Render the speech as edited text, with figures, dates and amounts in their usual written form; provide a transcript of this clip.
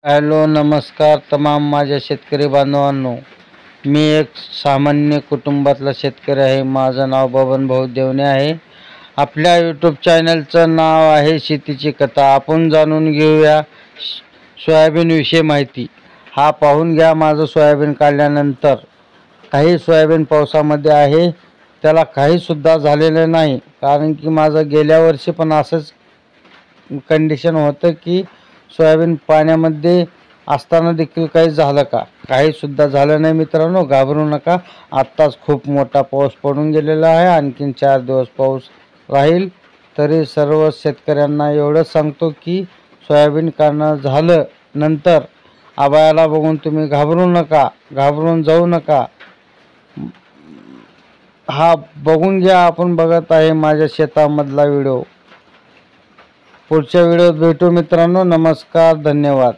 Hello नमस्कार तमाम माझ्या शेतकरी बांधवांनो, मी एक सामान्य कुटुंबातला शेतकरी आहे। माझं नाव बबन भाऊ देवणे आहे। आपल्या यूट्यूब चॅनलचं नाव आहे शेतीची कथा। आपण जाणून घेऊया सोयाबीन विषयी माहिती। हा पाहून घ्या माझं सोयाबीन काढल्यानंतर। काही सोयाबीन पावसामध्ये आहे, त्याला काही सुद्धा झालेलं नाही, कारण की माझं गेल्या वर्षी पण असंच कंडिशन होतं की सोयाबीन पाण्यामध्ये असताना देखील काही झालं का? काही सुद्धा झालं नाही मित्रांनो, घाबरू नका। आत्ताच खूप मोठा पाऊस पडून गेलेला आहे, आणखीन 4 दिवस पाऊस राहील। तरी सर्व शेतकऱ्यांना एवढंच सांगतो की सोयाबीन काढणं झालं नंतर आभाळाला बघून तुम्ही घाबरू नका, घाबरून जाऊ नका। हा बघून घ्या, आपण बघत आहे माझ्या शेतामधला व्हिडिओ। पुढच्या व्हिडिओत भेटू मित्रांनो। नमस्कार, धन्यवाद।